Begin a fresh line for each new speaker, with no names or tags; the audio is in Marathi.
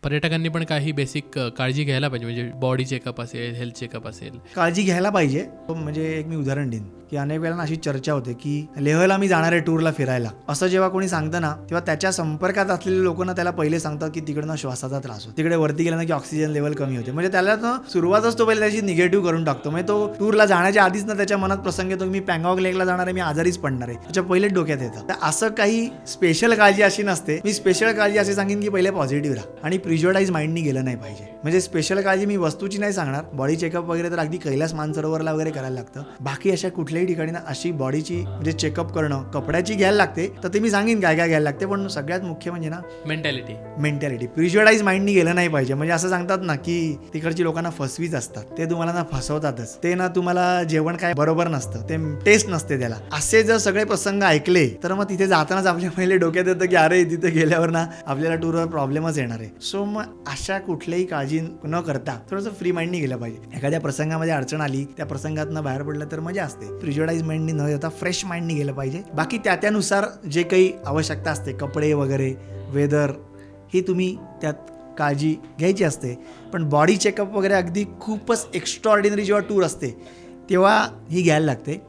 पर्यटकांनी पण काही बेसिक काळजी घ्यायला पाहिजे, म्हणजे बॉडी चेकअप असेल, हेल्थ चेकअप असेल.
काळजी घ्यायला पाहिजे. म्हणजे एक मी उदाहरण देईन की अनेक वेळेला अशी चर्चा होते की लेहला मी जाणार आहे टूरला फिरायला, असं जेव्हा कोणी सांगतं ना, तेव्हा त्याच्या संपर्कात असलेले लोक ना त्याला पहिले सांगतात की तिकडनं श्वासाचा त्रास होतो, तिकडे वरती गेला ना की ऑक्सिजन लेवल कमी होते. म्हणजे त्याला ना सुरुवातच तो पहिले त्याची निगेटिव्ह करून टाकतो. म्हणजे तो टूरला जाण्याच्या आधीच ना त्याच्या मनात प्रसंग येतो की मी पँगॉन्ग लेकला जाणार आहे, मी आजारीच पडणार आहे, त्याच्या पहिले डोक्यात येतं. तर असं काही स्पेशल काळजी अशी नसते. मी स्पेशल काळजी असे सांगेन की पहिले पॉझिटिव्ह राहा आणि प्रिज्युडाईज माइंडनी गेलं नाही पाहिजे. म्हणजे स्पेशल काळजी मी वस्तूची नाही सांगणार, बॉडी चेकअप वगैरे तर अगदी कैलास मानसरोवरला वगैरे करायला लागतं. बाकी अशा कुठल्याही ठिकाणी ना अशी बॉडीची म्हणजे चेकअप करणं, कपड्याची घ्यायला लागते, तर ते मी सांगेन काय काय घ्यायला लागते. पण सगळ्यात मुख्य म्हणजे ना मेंटॅलिटी प्रिज्युडाईज माइंडनी गेलं नाही पाहिजे. म्हणजे असं सांगतात ना की तिकडची लोकांना फसवीच असतात, ते तुम्हाला ना फसवतातच, ते ना तुम्हाला जेवण काय बरोबर नसतं, ते टेस्ट नसते त्याला. असे जर सगळे प्रसंग ऐकले तर मग तिथे जातानाच आपल्या पहिले डोक्यात येतं की अरे तिथे गेल्यावर ना आपल्याला टूरवर प्रॉब्लेमच येणार आहे. सो मग अशा कुठल्याही काळजी न करता थोडंसं फ्री माइंडनी गेलं पाहिजे. एखाद्या प्रसंगामध्ये अडचण आली, त्या प्रसंगातनं बाहेर पडलं तर मजा असते. प्रिज्युडाईज माइंडनी न येता फ्रेश माइंडनी गेलं पाहिजे. बाकी त्यानुसार जे काही आवश्यकता असते, कपडे वगैरे, वेदर, ही तुम्ही त्यात काळजी घ्यायची असते. पण बॉडी चेकअप वगैरे अगदी खूपच एक्स्ट्राऑर्डिनरी जेव्हा टूर असते तेव्हा ही घ्यायला लागते.